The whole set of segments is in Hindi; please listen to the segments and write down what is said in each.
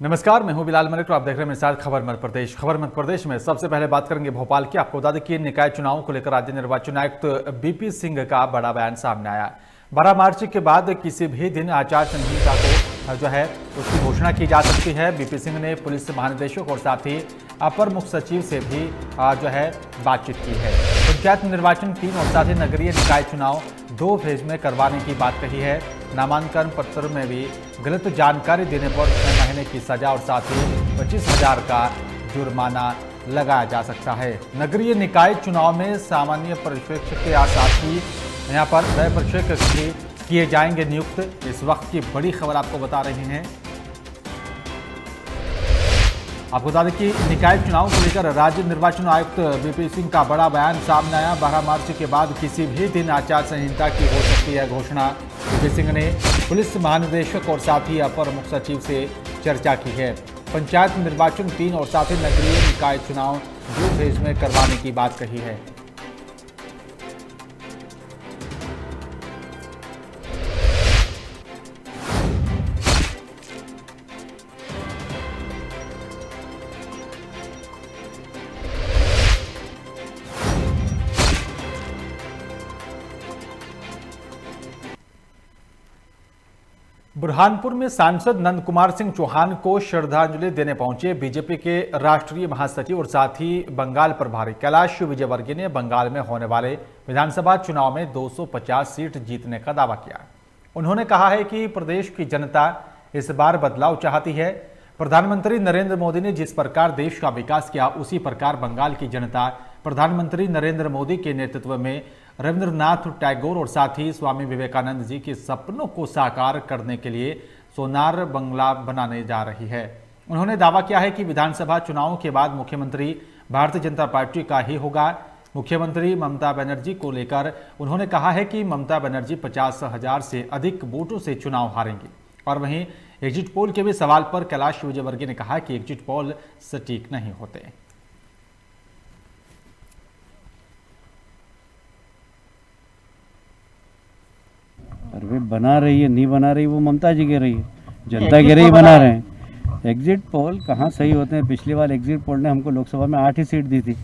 नमस्कार, मैं हूं बिलाल मलिक और आप देख रहे हैं मेरे साथ खबर मध्य प्रदेश। खबर मध्य प्रदेश में सबसे पहले बात करेंगे भोपाल की। आपको बता दें कि निकाय चुनावों को लेकर राज्य निर्वाचन आयुक्त बीपी सिंह का बड़ा बयान सामने आया। 12 मार्च के बाद किसी भी दिन आचार संहिता को उसकी घोषणा की जा सकती है। बीपी सिंह ने पुलिस महानिदेशक और साथ ही अपर मुख्य सचिव से भी बातचीत की है। पंचायत निर्वाचन 3 और साथ ही नगरीय निकाय चुनाव 2 फेज में करवाने की बात कही है। नामांकन पत्र में भी गलत जानकारी देने पर 6 महीने की सजा और साथ ही 25,000 का जुर्माना लगाया जा सकता है। नगरीय निकाय चुनाव में सामान्य पर्यवेक्षक के साथ ही यहाँ पर व्यय पर्यवेक्षक भी किए जाएंगे नियुक्त। इस वक्त की बड़ी खबर आपको बता रहे हैं। आपको बता दें कि निकाय चुनाव को लेकर राज्य निर्वाचन आयुक्त बीपी सिंह का बड़ा बयान सामने आया। 12 मार्च के बाद किसी भी दिन आचार संहिता की हो सकती है घोषणा। बीपी सिंह ने पुलिस महानिदेशक और साथ ही अपर मुख्य सचिव से चर्चा की है। पंचायत निर्वाचन 3 और साथ ही नगरीय निकाय चुनाव 2 फेज में करवाने की बात कही है। बुरहानपुर में सांसद नंद कुमार सिंह चौहान को श्रद्धांजलि देने पहुंचे बीजेपी के राष्ट्रीय महासचिव और साथ ही बंगाल प्रभारी कैलाश विजयवर्गीय ने बंगाल में होने वाले विधानसभा चुनाव में 250 सीट जीतने का दावा किया। उन्होंने कहा है कि प्रदेश की जनता इस बार बदलाव चाहती है। प्रधानमंत्री नरेंद्र मोदी ने जिस प्रकार देश का विकास किया, उसी प्रकार बंगाल की जनता प्रधानमंत्री नरेंद्र मोदी के नेतृत्व में रविंद्रनाथ टैगोर और साथ ही स्वामी विवेकानंद जी के सपनों को साकार करने के लिए सोनार बंगला बनाने जा रही है। उन्होंने दावा किया है कि विधानसभा चुनाव के बाद मुख्यमंत्री भारतीय जनता पार्टी का ही होगा। मुख्यमंत्री ममता बनर्जी को लेकर उन्होंने कहा है कि ममता बनर्जी 50,000 से अधिक वोटों से चुनाव हारेंगी। और वहीं एग्जिट पोल के भी सवाल पर कैलाश विजयवर्गीय ने कहा कि एग्जिट पोल सटीक नहीं होते। और वे बना रही है, नहीं बना रही, वो ममता जी कह रही है, जनता कह रही बना रहे हैं। एग्जिट पोल कहाँ सही होते हैं? पिछली बार एग्जिट पोल ने हमको लोकसभा में 8 ही सीट दी थी,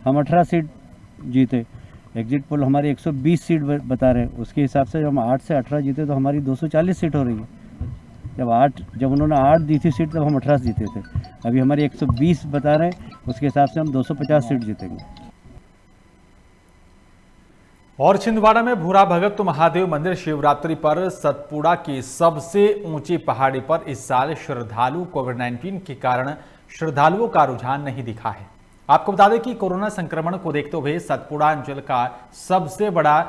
हम 18 सीट जीते। एग्जिट पोल हमारी 120 सीट बता रहे हैं, उसके हिसाब से जब हम 8 से 18 जीते तो हमारी 240 सीट हो रही है। जब उन्होंने 8 दी थी सीट तब हम 18 जीते थे, अभी हमारी 120 बता रहे हैं, उसके हिसाब से हम 250 सीट जीतेंगे। और छिंदवाड़ा में भूरा भगत महादेव मंदिर शिवरात्रि पर सतपुड़ा की सबसे ऊंची पहाड़ी पर इस साल श्रद्धालु कोविड-19 के कारण श्रद्धालुओं का रुझान नहीं दिखा है। आपको बता दें कि कोरोना संक्रमण को देखते हुए सतपुड़ा अंचल का सबसे बड़ा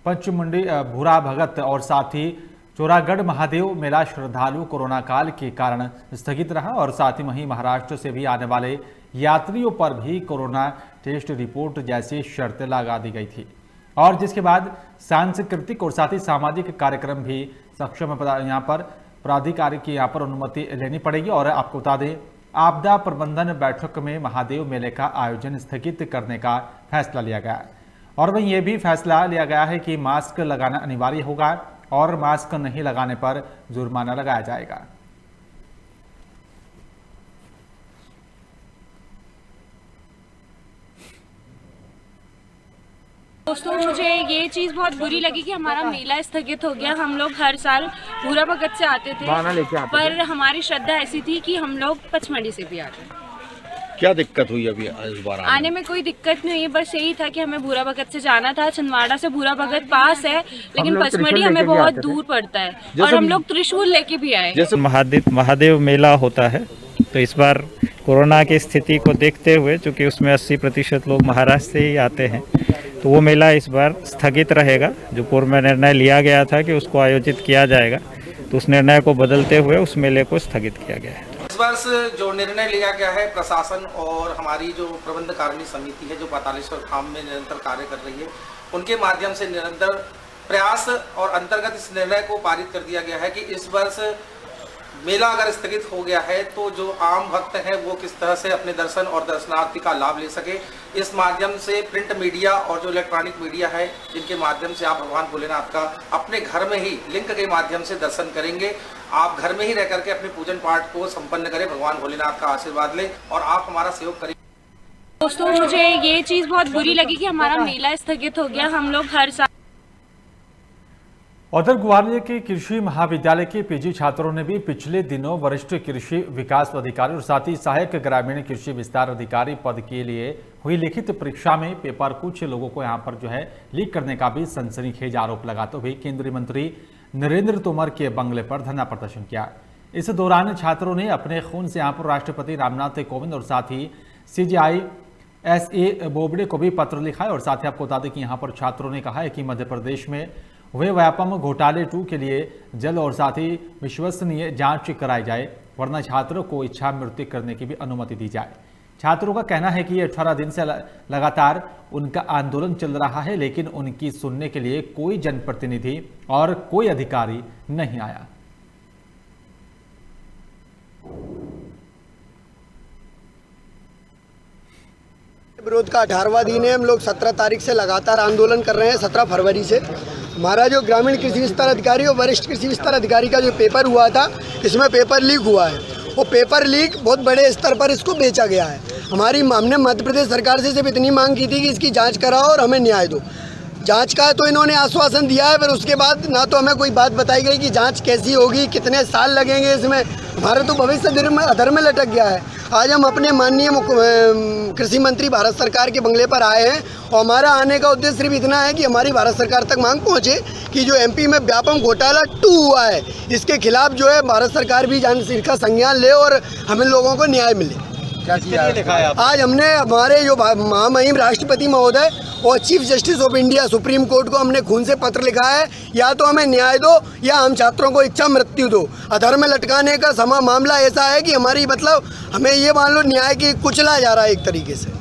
पंचमुंडी भूरा भगत और साथ ही चोरागढ़ महादेव मेला श्रद्धालु कोरोना काल के कारण स्थगित रहा। और साथ ही वहीं महाराष्ट्र से भी आने वाले यात्रियों पर भी कोरोना टेस्ट रिपोर्ट जैसी शर्तें लगा दी गई थी। और जिसके बाद सांस्कृतिक और साथ ही सामाजिक कार्यक्रम भी सक्षम यहाँ पर प्राधिकारी की यहाँ पर अनुमति लेनी पड़ेगी। और आपको बता दें, आपदा प्रबंधन बैठक में महादेव मेले का आयोजन स्थगित करने का फैसला लिया गया। और वहीं ये भी फैसला लिया गया है कि मास्क लगाना अनिवार्य होगा और मास्क नहीं लगाने पर जुर्माना लगाया जाएगा। दोस्तों, मुझे ये चीज़ बहुत बुरी लगी कि हमारा मेला स्थगित हो गया। हम लोग हर साल भूरा भगत से आते थे, पर हमारी श्रद्धा ऐसी थी कि हम लोग पचमढ़ी से भी आते। क्या दिक्कत हुई अभी इस बार आने में? कोई दिक्कत नहीं हुई, बस यही था कि हमें भूरा भगत से जाना था। छिंदवाड़ा से भूरा भगत पास है, लेकिन पचमढ़ी हमें बहुत दूर पड़ता है। और हम लोग त्रिशूल लेके भी आए। जैसे महादेव मेला होता है, तो इस बार कोरोना की स्थिति को देखते हुए, चूँकि उसमें 80% लोग महाराष्ट्र से ही आते हैं, तो वो मेला इस बार स्थगित रहेगा। जो पूर्व में निर्णय लिया गया था कि उसको आयोजित किया जाएगा, तो उस निर्णय को बदलते हुए उस मेले को स्थगित किया गया है। इस वर्ष जो निर्णय लिया गया है, प्रशासन और हमारी जो प्रबंधकारिणी समिति है जो 45वें धाम में निरंतर कार्य कर रही है, उनके माध्यम से निरंतर प्रयास और अंतर्गत इस निर्णय को पारित कर दिया गया है कि इस वर्ष मेला अगर स्थगित हो गया है तो जो आम भक्त हैं वो किस तरह से अपने दर्शन और दर्शनार्थी का लाभ ले सके, इस माध्यम से प्रिंट मीडिया और जो इलेक्ट्रॉनिक मीडिया है जिनके माध्यम से आप भगवान भोलेनाथ का अपने घर में ही लिंक के माध्यम से दर्शन करेंगे। आप घर में ही रह करके अपने पूजन पाठ को संपन्न करें, भगवान भोलेनाथ का आशीर्वाद लें और आप हमारा सहयोग करें। दोस्तों, मुझे ये चीज़ बहुत बुरी लगी कि हमारा मेला स्थगित हो गया। हम लोग हर साल उधर ग्वालियर के कृषि महाविद्यालय के पीजी छात्रों ने भी पिछले दिनों वरिष्ठ कृषि विकास अधिकारी और साथ ही सहायक ग्रामीण कृषि विस्तार अधिकारी पद के लिए हुई लिखित परीक्षा में पेपर कुछ लोगों को यहां पर जो है लीक करने का भी सनसनीखेज आरोप लगाते हुए केंद्रीय मंत्री नरेंद्र तोमर के बंगले पर धरना प्रदर्शन किया। इस दौरान छात्रों ने अपने खून से यहाँ पर राष्ट्रपति रामनाथ कोविंद और साथ ही CGI-SA बोबडे को भी पत्र लिखा है। और साथ ही आपको बता दें कि यहाँ पर छात्रों ने कहा है कि मध्य प्रदेश में हुए व्यापम घोटाले 2 के लिए जल्द और साथ ही विश्वसनीय जांच कराई जाए, वरना छात्रों को इच्छा मृत्यु करने की भी अनुमति दी जाए। छात्रों का कहना है कि ये 18 दिन से लगातार उनका आंदोलन चल रहा है, लेकिन उनकी सुनने के लिए कोई जनप्रतिनिधि और कोई अधिकारी नहीं आया। विरोध का 18वां दिन है। हम लोग 17 तारीख से लगातार आंदोलन कर रहे हैं। 17 फरवरी से हमारा जो ग्रामीण कृषि विस्तार अधिकारी और वरिष्ठ कृषि विस्तार अधिकारी का जो पेपर हुआ था, इसमें पेपर लीक हुआ है। वो पेपर लीक बहुत बड़े स्तर पर इसको बेचा गया है। हमने मध्य प्रदेश सरकार से सिर्फ इतनी मांग की थी कि इसकी जांच कराओ और हमें न्याय दो। जांच का तो इन्होंने आश्वासन दिया है, पर उसके बाद ना तो हमें कोई बात बताई गई कि जांच कैसी होगी, कितने साल लगेंगे। इसमें हमारा तो भविष्य अधर में लटक गया है। आज हम अपने माननीय कृषि मंत्री भारत सरकार के बंगले पर आए हैं और हमारा आने का उद्देश्य सिर्फ इतना है कि हमारी भारत सरकार तक मांग पहुंचे कि जो MP में व्यापम घोटाला 2 हुआ है, इसके खिलाफ जो है भारत सरकार भी इसका संज्ञान ले और हमें लोगों को न्याय मिले। क्या लिखा है? आज हमने हमारे जो महामहिम राष्ट्रपति महोदय और chief justice of India supreme court को हमने खून से पत्र लिखा है, या तो हमें न्याय दो या हम छात्रों को इच्छा मृत्यु दो। अधर में लटकाने का मामला ऐसा है कि हमारी हमें ये मान लो न्याय की कुचला जा रहा है एक तरीके से।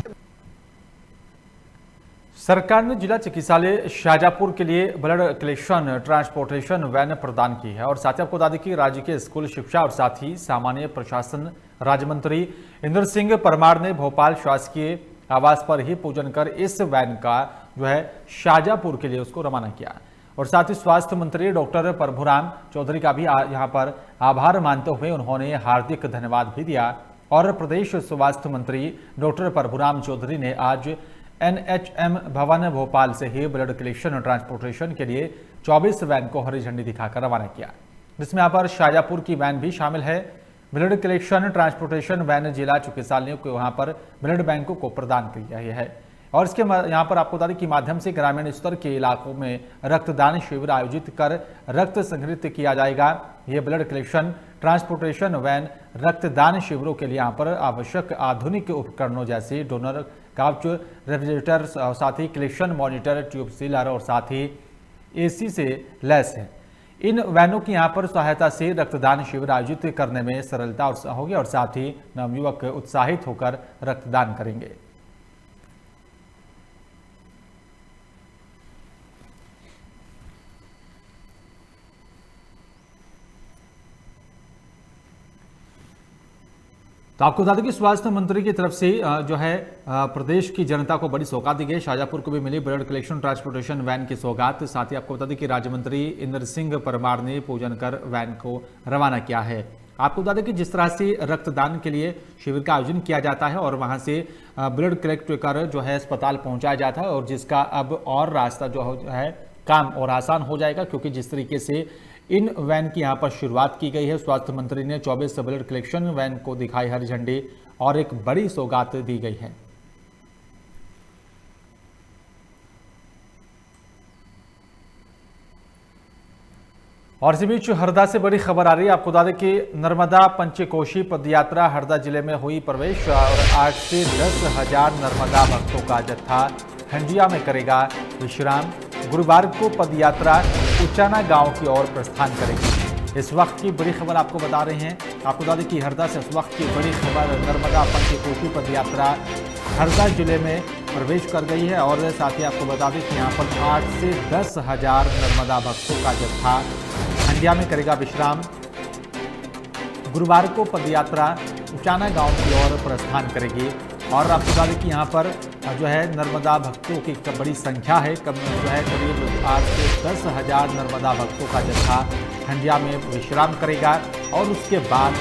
सरकार ने जिला चिकित्सालय शाजापुर के लिए ब्लड कलेक्शन ट्रांसपोर्टेशन वैन प्रदान की है। और साथ ही आपको बता दें कि राज्य के स्कूल शिक्षा और साथ ही सामान्य प्रशासन राज्य मंत्री इंद्र सिंह परमार ने भोपाल शासकीय आवास पर ही पूजन कर इस वैन का जो है शाजापुर के लिए उसको रवाना किया। और साथ ही स्वास्थ्य मंत्री डॉक्टर प्रभुराम चौधरी का भी यहाँ पर आभार मानते हुए उन्होंने हार्दिक धन्यवाद भी दिया। और प्रदेश स्वास्थ्य मंत्री डॉक्टर प्रभुराम चौधरी ने आज NHM भवन भोपाल से ही ब्लड कलेक्शन और ट्रांसपोर्टेशन के लिए 24 वैन को हरी झंडी दिखाकर रवाना किया, जिसमें यहाँ पर शाजापुर की वैन भी शामिल है। ब्लड कलेक्शन ट्रांसपोर्टेशन वैन जिला चिकित्सालयों को वहाँ पर ब्लड बैंकों को प्रदान की गई है। और इसके यहाँ पर आपको बता दें कि माध्यम से ग्रामीण स्तर के इलाकों में रक्तदान शिविर आयोजित कर रक्त संग्रहित किया जाएगा। ये ब्लड कलेक्शन ट्रांसपोर्टेशन वैन रक्तदान शिविरों के लिए यहाँ पर आवश्यक आधुनिक उपकरणों जैसे डोनर काउच, रेफ्रिजरेटर, साथ ही कलेक्शन मॉनिटर, ट्यूब सीलर और साथ ही AC से लैस है। इन वैनों की यहाँ पर सहायता से रक्तदान शिविर आयोजित करने में सरलता होगी और साथ ही नवयुवक उत्साहित होकर रक्तदान करेंगे। तो आपको बता दें कि स्वास्थ्य मंत्री की तरफ से जो है प्रदेश की जनता को बड़ी सौगात दी गई। शाजापुर को भी मिली ब्लड कलेक्शन ट्रांसपोर्टेशन वैन की सौगात। साथ ही आपको बता दें कि राज्य मंत्री इंद्र सिंह परमार ने पूजन कर वैन को रवाना किया है। आपको बता दें कि जिस तरह से रक्तदान के लिए शिविर का आयोजन किया जाता है और वहां से ब्लड कलेक्ट कर जो है अस्पताल पहुंचाया जाता है, और जिसका अब और रास्ता जो है काम और आसान हो जाएगा, क्योंकि जिस तरीके से इन वैन की यहां पर शुरुआत की गई है। स्वास्थ्य मंत्री ने 24 ब्लड कलेक्शन वैन को दिखाई हरी झंडी और एक बड़ी सौगात दी गई है। और इसी बीच हरदा से बड़ी खबर आ रही है। आपको बता दें कि नर्मदा पंचकोशी पदयात्रा हरदा जिले में हुई प्रवेश और 8 से 10 हजार नर्मदा भक्तों का जत्था हंडिया में करेगा विश्राम। गुरुवार को पदयात्रा उचाना गांव की ओर प्रस्थान करेगी। इस वक्त की बड़ी खबर आपको बता रहे हैं। आपको बता दें कि हरदा से इस वक्त की बड़ी खबर, नर्मदा पंचकोशी पदयात्रा हरदा जिले में प्रवेश कर गई है। और साथ ही आपको बता दें कि यहाँ पर 8 से 10 हजार नर्मदा भक्तों का जत्था हंडिया में करेगा विश्राम। गुरुवार को पदयात्रा उचाना गांव की ओर प्रस्थान करेगी। और आपको बता दें कि यहाँ पर जो है नर्मदा भक्तों की बड़ी संख्या है। जो है करीब 8 से 10,000 नर्मदा भक्तों का जत्था खंडिया में विश्राम करेगा और उसके बाद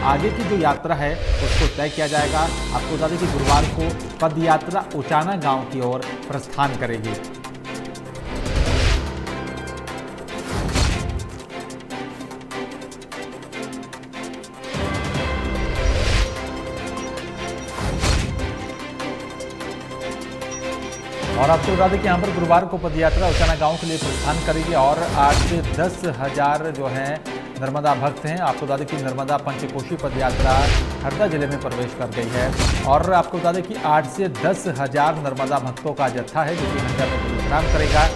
आगे की जो यात्रा है उसको तय किया जाएगा। आपको बता दें कि गुरुवार को पदयात्रा उचाना गांव की ओर प्रस्थान करेगी। और आपको बता दें कि यहाँ पर गुरुवार को पदयात्रा उचाना गांव के लिए प्रस्थान करेगी और 8 से 10,000 जो हैं नर्मदा भक्त हैं। आपको बता दें कि नर्मदा पंचकोशी पदयात्रा हरदा जिले में प्रवेश कर गई है और आपको बता दें कि 8 से 10,000 नर्मदा भक्तों का जत्था है जो कि हरदा में विश्राम करेगा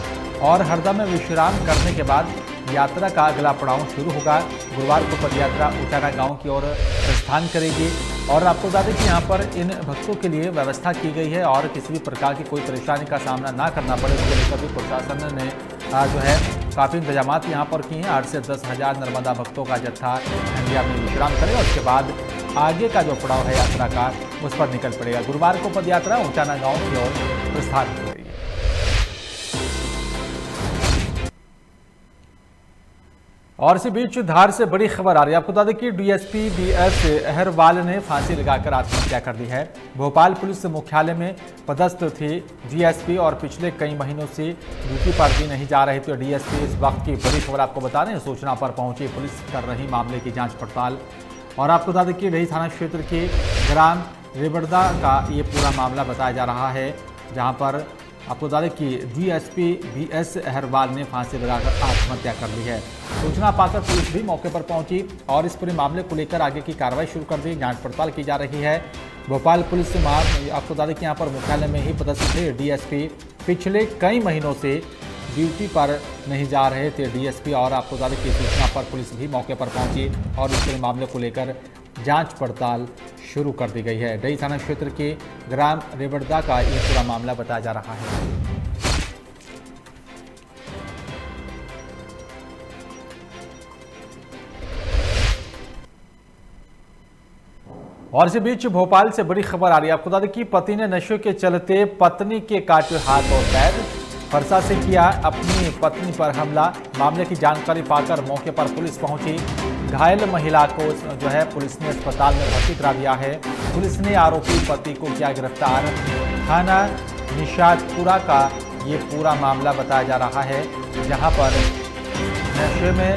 और हरदा में विश्राम करने के बाद यात्रा का अगला पड़ाव शुरू होगा। गुरुवार को पदयात्रा उचाना गांव की ओर प्रस्थान करेगी और आपको बता दें कि यहाँ पर इन भक्तों के लिए व्यवस्था की गई है और किसी भी प्रकार की कोई परेशानी का सामना ना करना पड़े इसको लेकर भी प्रशासन ने जो है काफ़ी इंतजाम यहाँ पर किए हैं। 8 से 10,000 नर्मदा भक्तों का जत्था खंडिया में विश्राम करेगा। उसके बाद आगे का जो पड़ाव है यात्रा का उस पर निकल पड़ेगा। गुरुवार को पदयात्रा उचाना गाँव की ओर प्रस्थान करेगी। और इसी बीच धार से बड़ी खबर आ रही है। आपको बता दें कि डीएसपी बीएस अहरवाल ने फांसी लगाकर आत्महत्या कर दी है। भोपाल पुलिस मुख्यालय में पदस्थ थे डीएसपी और पिछले कई महीनों से ड्यूटी पर भी नहीं जा रहे थे। डीएसपी इस वक्त की बड़ी खबर आपको बता रहे हैं। सूचना पर पहुंची पुलिस कर रही मामले की जांच पड़ताल। और आपको बता दें कि रही थाना क्षेत्र के ग्राम रेबड़दा का ये पूरा मामला बताया जा रहा है, जहाँ पर आपको बता दें कि डीएसपी बीएस अहरवाल ने फांसी लगाकर आत्महत्या कर ली है। सूचना पाकर पुलिस भी मौके पर पहुंची और इस पूरे मामले को लेकर आगे की कार्रवाई शुरू कर दी। जांच पड़ताल की जा रही है। भोपाल पुलिस आपको बता दें कि यहाँ पर मुख्यालय में ही पदस्थ थे डीएसपी। पिछले कई महीनों से ड्यूटी पर नहीं जा रहे थे डीएसपी और आपको बता दें कि सूचना पर पुलिस भी मौके पर पहुंची और इस पूरे मामले को लेकर जांच पड़ताल शुरू कर दी गई है। डई थाना क्षेत्र के ग्राम रेबड़दा का ये पूरा मामला बताया जा रहा है। और इसी बीच भोपाल से बड़ी खबर आ रही है। आपको बता दें कि पति ने नशे के चलते पत्नी के काटे हाथ और पैर, फरसा से किया अपनी पत्नी पर हमला। मामले की जानकारी पाकर मौके पर पुलिस पहुंची। घायल महिला को जो है पुलिस ने अस्पताल में भर्ती करा दिया है। पुलिस ने आरोपी पति को किया गिरफ्तार। थाना निशातपुरा का ये पूरा मामला बताया जा रहा है, जहां पर नशे में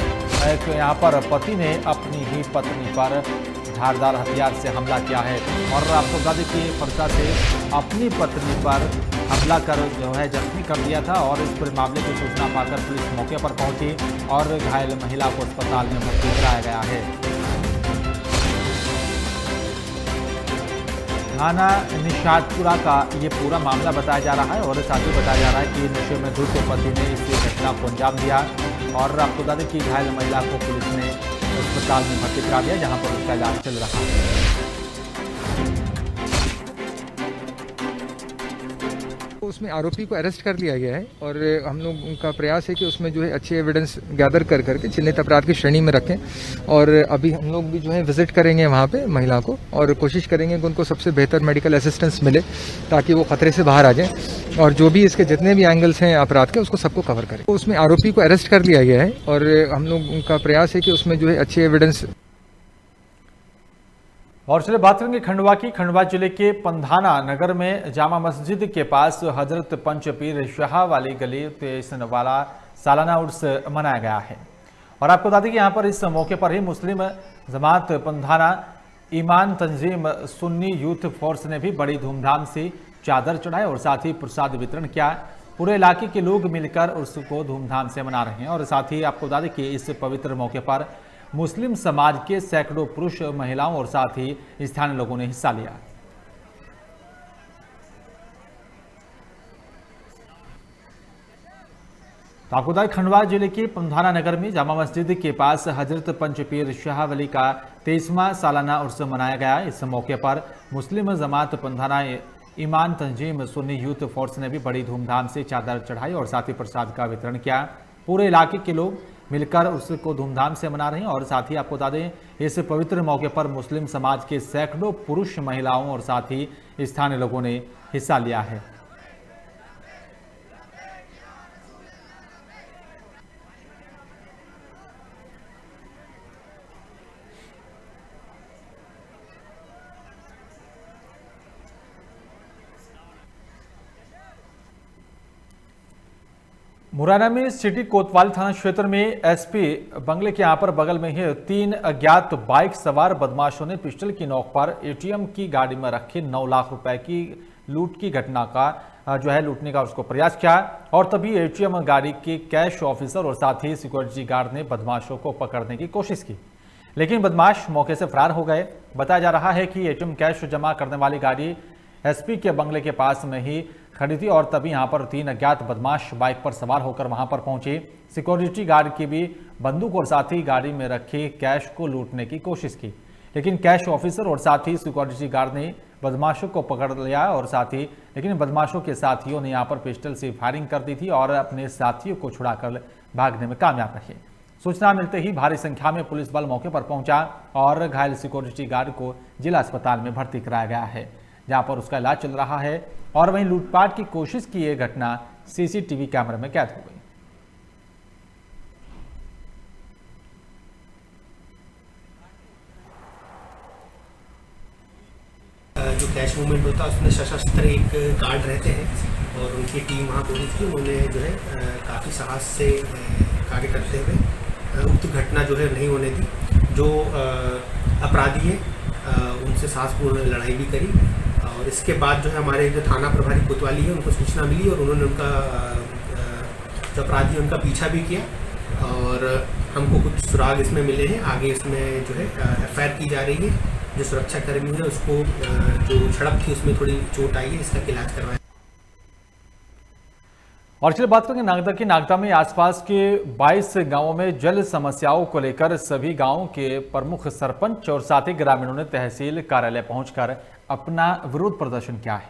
यहाँ पर पति ने अपनी ही पत्नी पर धारदार हथियार से हमला किया है। और आपको बता दें कि फरसा से अपनी पत्नी पर हमला कर जो है जख्मी कर दिया था और इस पूरे मामले की सूचना पाकर पुलिस मौके पर पहुंची और घायल महिला को अस्पताल में भर्ती कराया गया है। थाना निशातपुरा का ये पूरा मामला बताया जा रहा है और साथ ही बताया जा रहा है कि नशे में धुत पति ने इस घटना को अंजाम दिया। और आपको बता दें कि घायल महिला को पुलिस ने अस्पताल में भर्ती करा दिया, जहां पर उसका इलाज चल रहा है। उसमें आरोपी को अरेस्ट कर लिया गया है और हम लोग उनका प्रयास है कि उसमें जो है अच्छे एविडेंस गैदर कर करके चिन्हित अपराध की श्रेणी में रखें। और अभी हम लोग भी जो है विजिट करेंगे वहाँ पे महिला को और कोशिश करेंगे कि उनको सबसे बेहतर मेडिकल असिस्टेंस मिले ताकि वो खतरे से बाहर आ जाएं और जो भी इसके जितने भी एंगल्स हैं अपराध के उसको सबको कवर करें। उसमें आरोपी को अरेस्ट कर लिया गया है और हम लोग उनका प्रयास है कि उसमें जो है अच्छे एविडेंस। और चलिए बात करेंगे खंडवा की। खंडवा जिले के पंधाना नगर में जामा मस्जिद के पास हजरत पंच पीर शाह वाली गली 23 वाला सालाना उर्स मनाया गया है। और आपको बता दें कि यहाँ पर इस मौके पर ही मुस्लिम जमात पंधाना ईमान तंजीम सुन्नी यूथ फोर्स ने भी बड़ी धूमधाम से चादर चढ़ाई और साथ ही प्रसाद वितरण किया। पूरे इलाके के लोग मिलकर उर्स को धूमधाम से मना रहे हैं और साथ ही आपको बता दें कि इस पवित्र मौके पर मुस्लिम समाज के सैकड़ों पुरुष, महिलाओं और साथ ही स्थानीय लोगों ने हिस्सा लिया। तो आपको बता खंडवा जिले के पंधाना नगर में जामा मस्जिद के पास हजरत पंच पीर शाह वली का 23वां सालाना उर्स मनाया गया। इस मौके पर मुस्लिम जमात पंधाना ईमान तंजीम सुन्नी यूथ फोर्स ने भी बड़ी धूमधाम से चादर चढ़ाई और साथ ही प्रसाद का वितरण किया। पूरे इलाके के लोग मिलकर उसको धूमधाम से मना रहे हैं। और साथ ही आपको बता दें, इस पवित्र मौके पर मुस्लिम समाज के सैकड़ों पुरुष, महिलाओं और साथ ही स्थानीय लोगों ने हिस्सा लिया है। मुरैना में सिटी कोतवाली थाना क्षेत्र में एसपी बंगले के यहाँ पर बगल में ही 3 अज्ञात बाइक सवार बदमाशों ने पिस्टल की नोक पर एटीएम की गाड़ी में रखे 9 लाख रुपए की लूट की घटना का लूटने का उसको प्रयास किया। और तभी एटीएम गाड़ी के कैश ऑफिसर और साथ ही सिक्योरिटी गार्ड ने बदमाशों को पकड़ने की कोशिश की, लेकिन बदमाश मौके से फरार हो गए। बताया जा रहा है कि एटीएम कैश जमा करने वाली गाड़ी एसपी के बंगले के पास में ही खड़ी थी और तभी यहां पर 3 अज्ञात बदमाश बाइक पर सवार होकर वहां पर पहुंचे। सिक्योरिटी गार्ड की भी बंदूक और साथ ही गाड़ी में रखे कैश को लूटने की कोशिश की, लेकिन कैश ऑफिसर और साथ ही सिक्योरिटी गार्ड ने बदमाशों को पकड़ लिया और साथ ही लेकिन बदमाशों के साथियों ने यहां पर पिस्टल से फायरिंग कर दी थी और अपने साथियों को छुड़ाकर भागने में कामयाब रहे। सूचना मिलते ही भारी संख्या में पुलिस बल मौके पर पहुंचा और घायल सिक्योरिटी गार्ड को जिला अस्पताल में भर्ती कराया गया है, जहां पर उसका इलाज चल रहा है। और वहीं लूटपाट की कोशिश की यह घटना सीसीटीवी कैमरे में कैद हो गई। जो कैश मूवमेंट होता है उसमें सशस्त्र एक गार्ड रहते हैं और उनकी टीम वहाँ पहुँची थी। उन्होंने जो है काफ़ी साहस से कार्य करते हुए उक्त घटना जो है नहीं होने दी। जो अपराधी हैं उनसे साहसपूर्ण लड़ाई भी करी और इसके बाद जो है हमारे जो थाना प्रभारी कोतवाली है उनको सूचना मिली और उन्होंने उनका जो अपराधी उनका पीछा भी किया और हमको कुछ सुराग इसमें मिले हैं। आगे इसमें जो है एफआईआर की जा रही है। जो सुरक्षाकर्मी है उसको जो झड़प थी उसमें थोड़ी चोट आई है, इसका इलाज करवाया। और चलिए बात करेंगे नागदा की। नागदा में आसपास के 22 गांवों में जल समस्याओं को लेकर सभी गांवों के प्रमुख सरपंच और साथ ही ग्रामीणों ने तहसील कार्यालय पहुंचकर अपना विरोध प्रदर्शन किया है।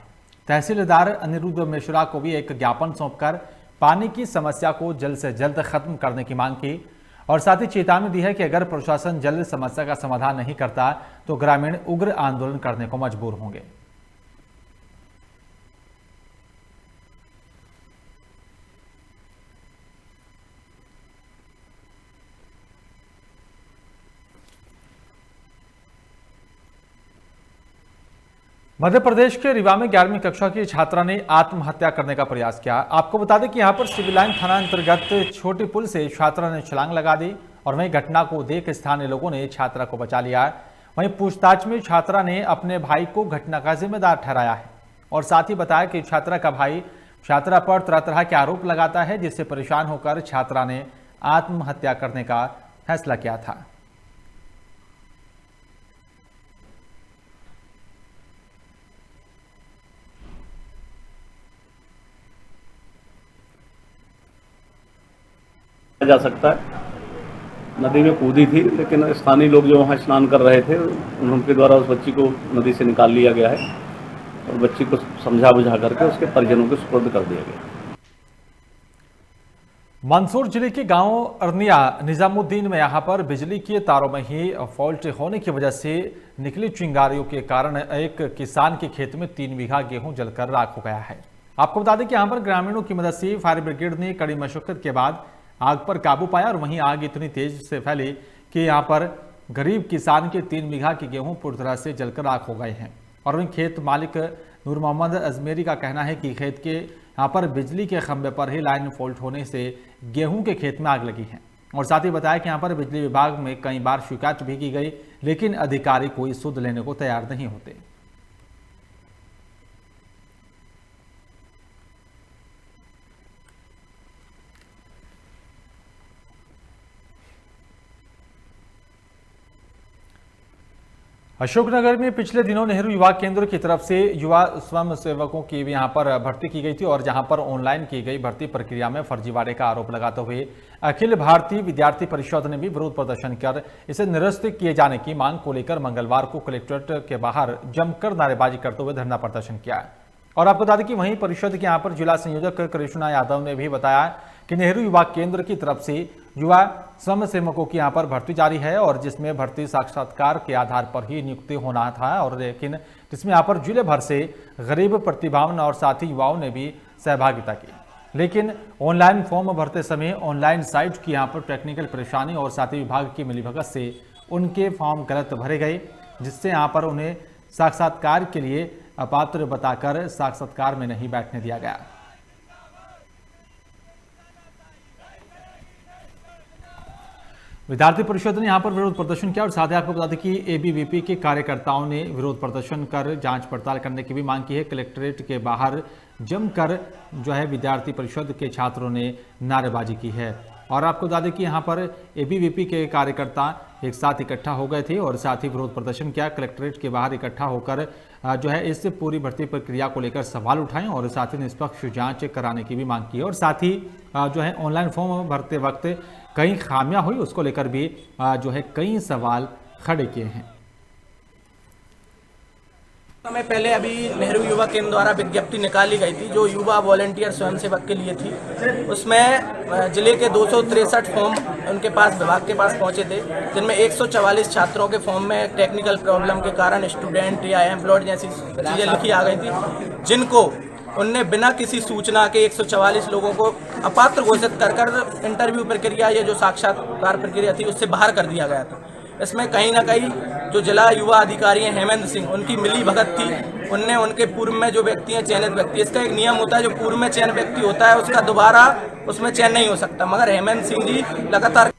तहसीलदार अनिरुद्ध मिश्रा को भी एक ज्ञापन सौंपकर पानी की समस्या को जल्द से जल्द खत्म करने की मांग की और साथ ही चेतावनी दी है कि अगर प्रशासन जल्द समस्या का समाधान नहीं करता तो ग्रामीण उग्र आंदोलन करने को मजबूर होंगे। मध्य प्रदेश के रीवा में 11वीं कक्षा की छात्रा ने आत्महत्या करने का प्रयास किया। आपको बता दें कि यहां पर सिविल लाइन थाना अंतर्गत छोटी पुल से छात्रा ने छलांग लगा दी और वहीं घटना को देख स्थानीय लोगों ने छात्रा को बचा लिया। वहीं पूछताछ में छात्रा ने अपने भाई को घटना का जिम्मेदार ठहराया है और साथ ही बताया कि छात्रा का भाई छात्रा पर तरह तरह के आरोप लगाता है, जिससे परेशान होकर छात्रा ने आत्महत्या करने का फैसला किया था। जा सकता है। नदी में कूदी थी, लेकिन स्थानीय लोग जो वहाँ स्नान कर रहे थे उनके द्वारा उस बच्ची को नदी से निकाल लिया गया है और बच्ची को समझा बुझा करके उसके परिजनों को सुपुर्द कर दिया गया। मंदसौर जिले के गांव अरनिया निजामुद्दीन में यहां पर बिजली के तारों में ही फॉल्ट होने की वजह से निकली चिंगारियों के कारण एक किसान के खेत में 3 बीघा गेहूं जलकर राख हो गया है। आपको बता दें कि यहां पर ग्रामीणों की मदद से फायर ब्रिगेड ने कड़ी मशक्कत के बाद आग पर काबू पाया और वहीं आग इतनी तेज से फैली कि यहां पर गरीब किसान के 3 बीघा के गेहूं पूरी तरह से जलकर राख हो गए हैं। और वहीं खेत मालिक नूर मोहम्मद अजमेरी का कहना है कि खेत के यहाँ पर बिजली के खंभे पर ही लाइन फॉल्ट होने से गेहूं के खेत में आग लगी है। और साथ ही बताया कि यहाँ पर बिजली विभाग में कई बार शिकायत भी की गई, लेकिन अधिकारी कोई सुध लेने को तैयार नहीं होते। अशोकनगर में पिछले दिनों नेहरू युवा केंद्र की तरफ से युवा स्वयं सेवकों की भी यहां पर भर्ती की गई थी और जहां पर ऑनलाइन की गई भर्ती प्रक्रिया में फर्जीवाड़े का आरोप लगाते हुए अखिल भारतीय विद्यार्थी परिषद ने भी विरोध प्रदर्शन कर इसे निरस्त किए जाने की मांग को लेकर मंगलवार को कलेक्ट्रेट के बाहर जमकर नारेबाजी करते हुए धरना प्रदर्शन किया। और आपको बता दें कि वहीं परिषद के यहाँ पर जिला संयोजक कृष्णा यादव ने भी बताया कि नेहरू युवा केंद्र की तरफ से युवा स्वयंसेवकों की यहाँ पर भर्ती जारी है और जिसमें भर्ती साक्षात्कार के आधार पर ही नियुक्ति होना था और लेकिन जिसमें यहाँ पर जिले भर से गरीब प्रतिभावान और साथी युवाओं ने भी सहभागिता की। लेकिन ऑनलाइन फॉर्म भरते समय ऑनलाइन साइट की यहाँ पर टेक्निकल परेशानी और साथ ही विभाग की मिलीभगत से उनके फॉर्म गलत भरे गए, जिससे यहाँ पर उन्हें साक्षात्कार के लिए अपात्र बताकर साक्षात्कार में नहीं बैठने दिया गया। विद्यार्थी परिषद ने यहां पर विरोध प्रदर्शन किया और साथ ही आपको बता दें कि एबीवीपी के कार्यकर्ताओं ने विरोध प्रदर्शन कर जांच पड़ताल करने की भी मांग की है। कलेक्ट्रेट के बाहर जमकर जो है विद्यार्थी परिषद के छात्रों ने नारेबाजी की है और आपको बता दें कि यहां पर एबीवीपी के कार्यकर्ता एक साथ इकट्ठा हो गए थे और साथ ही विरोध प्रदर्शन किया। कलेक्ट्रेट के बाहर इकट्ठा होकर जो है इस पूरी भर्ती प्रक्रिया को लेकर सवाल उठाएं और साथ ही निष्पक्ष जांच कराने की भी मांग की और साथ ही जो है ऑनलाइन फॉर्म भरते वक्त कई खामियां हुई उसको लेकर भी जो है कई सवाल खड़े किए हैं। समय पहले अभी नेहरू युवा केंद्र द्वारा विज्ञप्ति निकाली गई थी जो युवा वॉलंटियर स्वयंसेवक के लिए थी। उसमें जिले के 263 फॉर्म उनके पास विभाग के पास पहुंचे थे, जिनमें 144 छात्रों के फॉर्म में टेक्निकल प्रॉब्लम के कारण स्टूडेंट या एम्प्लॉयड जैसी चीज़ें लिखी आ गई थी, जिनको उनने बिना किसी सूचना के 144 लोगों को अपात्र घोषित कर इंटरव्यू प्रक्रिया या जो साक्षात्कार प्रक्रिया थी उससे बाहर कर दिया गया था। इसमें कहीं ना कहीं जो जिला युवा अधिकारी हैं हेमंत सिंह, उनकी मिली भगत थी। उनने उनके पूर्व में जो व्यक्ति हैं चयनित व्यक्ति, इसका एक नियम होता है जो पूर्व में चयन व्यक्ति होता है उसका दोबारा उसमें चयन नहीं हो सकता, मगर हेमंत सिंह जी लगातार।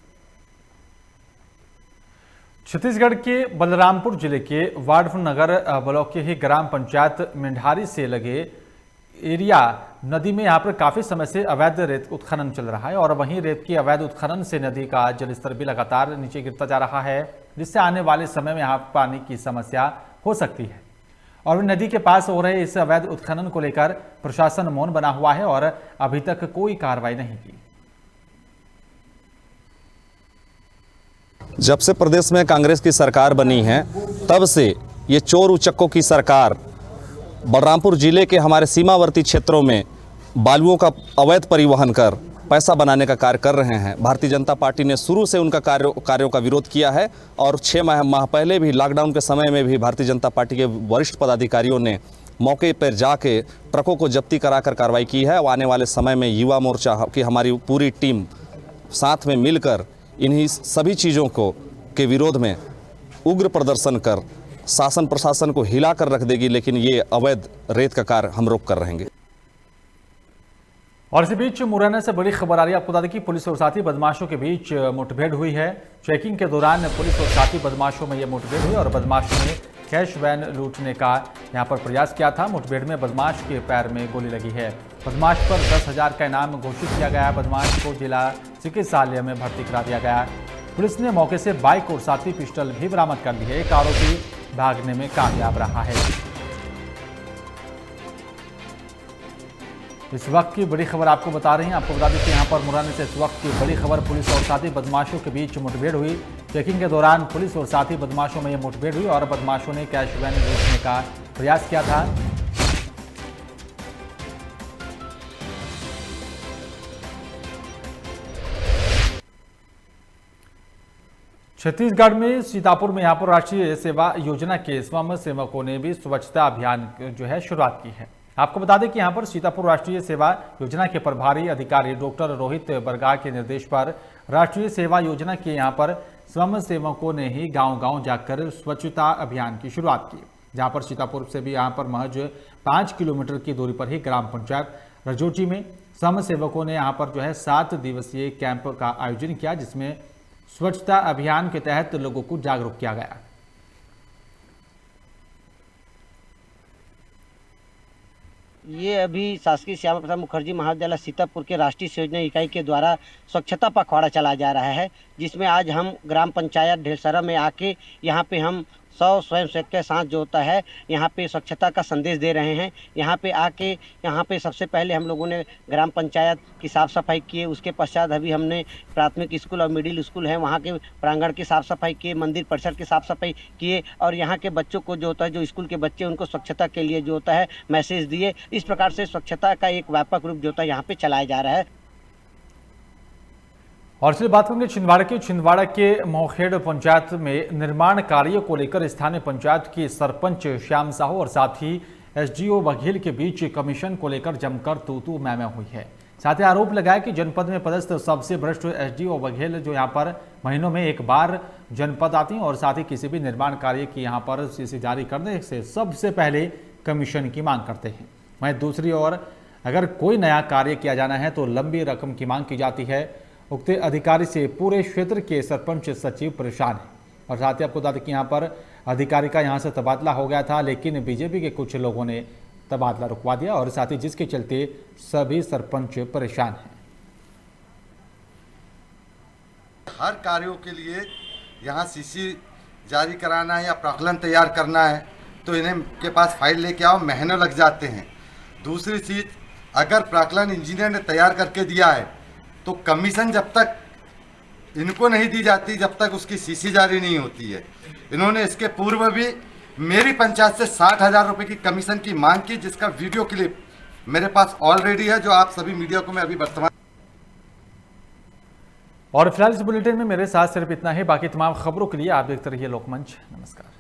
छत्तीसगढ़ के बलरामपुर जिले के वाड्फनगर ब्लॉक के ही ग्राम पंचायत मेंढारी से लगे एरिया नदी में यहाँ पर काफी समय से अवैध रेत उत्खनन चल रहा है और वहीं रेत की अवैध उत्खनन से नदी का जलस्तर भी लगातार नीचे गिरता जा रहा है, जिससे आने वाले समय में यहाँ पानी की समस्या हो सकती है। और नदी के पास हो रहे इस अवैध उत्खनन को लेकर प्रशासन मौन बना हुआ है और अभी तक कोई कार्रवाई नहीं की। जब से प्रदेश में कांग्रेस की सरकार बनी है तब से ये चोर उचक्कों की सरकार बलरामपुर जिले के हमारे सीमावर्ती क्षेत्रों में बालुओं का अवैध परिवहन कर पैसा बनाने का कार्य कर रहे हैं। भारतीय जनता पार्टी ने शुरू से उनका कार्यों का विरोध किया है और 6 माह पहले भी लॉकडाउन के समय में भी भारतीय जनता पार्टी के वरिष्ठ पदाधिकारियों ने मौके पर जाके ट्रकों को जब्ती कराकर कार्रवाई की है। और आने वाले समय में युवा मोर्चा की हमारी पूरी टीम साथ में मिलकर इन्हीं सभी चीज़ों के विरोध में उग्र प्रदर्शन कर शासन प्रशासन को हिला कर रख देगी, लेकिन ये अवैध रेत का कार्य हम रोक कर रहेंगे। और इसी बीच मुरैना से बड़ी खबर आ रही है। आपको बता दें कि पुलिस और साथी बदमाशों के बीच मुठभेड़ हुई है। चेकिंग के दौरान पुलिस और साथी बदमाशों में यह मुठभेड़ हुई और बदमाशों ने कैश वैन लूटने का यहां पर प्रयास किया था। मुठभेड़ में बदमाश के पैर में गोली लगी है। बदमाश पर 10,000 का इनाम घोषित किया गया। बदमाश को जिला चिकित्सालय में भर्ती करा दिया गया। पुलिस ने मौके से बाइक और साथी पिस्टल भी बरामद कर ली है। एक आरोपी भागने में कामयाब रहा है। इस वक्त की बड़ी खबर आपको बता रहे हैं। आपको बता दें कि यहां पर मुरैना से इस वक्त की बड़ी खबर, पुलिस और साथी बदमाशों के बीच मुठभेड़ हुई। चेकिंग के दौरान पुलिस और साथी बदमाशों में यह मुठभेड़ हुई और बदमाशों ने कैश वैन लूटने का प्रयास किया था। छत्तीसगढ़ में सीतापुर में यहाँ पर राष्ट्रीय सेवा योजना के स्वयं सेवकों ने भी स्वच्छता अभियान जो है शुरुआत की है। आपको बता दें कि यहाँ पर सीतापुर राष्ट्रीय सेवा योजना के प्रभारी अधिकारी डॉक्टर रोहित बरगा के निर्देश पर राष्ट्रीय सेवा योजना के यहाँ पर स्वयं सेवकों ने ही गांव-गांव जाकर स्वच्छता अभियान की शुरुआत की, जहाँ पर सीतापुर से भी यहाँ पर महज 5 किलोमीटर की दूरी पर ही ग्राम पंचायत रजोटी में स्वयं सेवकों ने यहाँ पर जो है 7 दिवसीय कैंप का आयोजन किया, जिसमें स्वच्छता अभियान के तहत लोगों को जागरूक किया गया। ये अभी शासकीय श्यामा प्रसाद मुखर्जी महाविद्यालय सीतापुर के राष्ट्रीय योजना इकाई के द्वारा स्वच्छता पखवाड़ा चलाया जा रहा है, जिसमें आज हम ग्राम पंचायत ढेलसरा में आके यहाँ पे हम 100 स्वयंसेवक के साथ जो होता है यहाँ पे स्वच्छता का संदेश दे रहे हैं। यहाँ पे आके यहाँ पे सबसे पहले हम लोगों ने ग्राम पंचायत की साफ़ सफाई किए। उसके पश्चात अभी हमने प्राथमिक स्कूल और मिडिल स्कूल है वहाँ के प्रांगण की साफ़ सफाई किए, मंदिर परिसर की साफ़ सफाई किए और यहाँ के बच्चों को जो होता है, जो स्कूल के बच्चे उनको स्वच्छता के लिए जो होता है मैसेज दिए। इस प्रकार से स्वच्छता का एक व्यापक रूप जो होता है यहाँ पर चलाया जा रहा है। और चलिए बात करेंगे छिंदवाड़ा के मोखेड़ पंचायत में निर्माण कार्य को लेकर स्थानीय पंचायत की सरपंच श्याम साहू और साथ ही एसडीओ बघेल के बीच कमीशन को लेकर जमकर तू मैं हुई है। साथ ही आरोप लगाया कि जनपद में पदस्थ सबसे वरिष्ठ एसडीओ बघेल जो यहां पर महीनों में एक बार जनपद आती हैं और साथ ही किसी भी निर्माण कार्य की यहां पर सीसी जारी करने से सबसे पहले कमीशन की मांग करते हैं। वहीं दूसरी ओर अगर कोई नया कार्य किया जाना है तो लंबी रकम की मांग की जाती है। उक्त अधिकारी से पूरे क्षेत्र के सरपंच सचिव परेशान हैं और साथ ही आपको बता दें कि यहाँ पर अधिकारी का यहाँ से तबादला हो गया था, लेकिन बीजेपी के कुछ लोगों ने तबादला रुकवा दिया और साथ ही जिसके चलते सभी सरपंच परेशान हैं। हर कार्यों के लिए यहाँ सीसी जारी कराना है या प्राक्कलन तैयार करना है तो इन्हें के पास फाइल लेके आओ, महीनों लग जाते हैं। दूसरी चीज़, अगर प्राक्कलन इंजीनियर ने तैयार करके दिया है तो कमीशन जब तक इनको नहीं दी जाती जब तक उसकी सीसी जारी नहीं होती है। इन्होंने इसके पूर्व भी मेरी पंचायत से 60,000 रुपये की कमीशन की मांग की, जिसका वीडियो क्लिप मेरे पास ऑलरेडी है जो आप सभी मीडिया को मैं अभी वर्तमान। और फिलहाल इस बुलेटिन में मेरे साथ सिर्फ इतना ही। बाकी तमाम खबरों के लिए आप देखते रहिए लोकमंच। नमस्कार।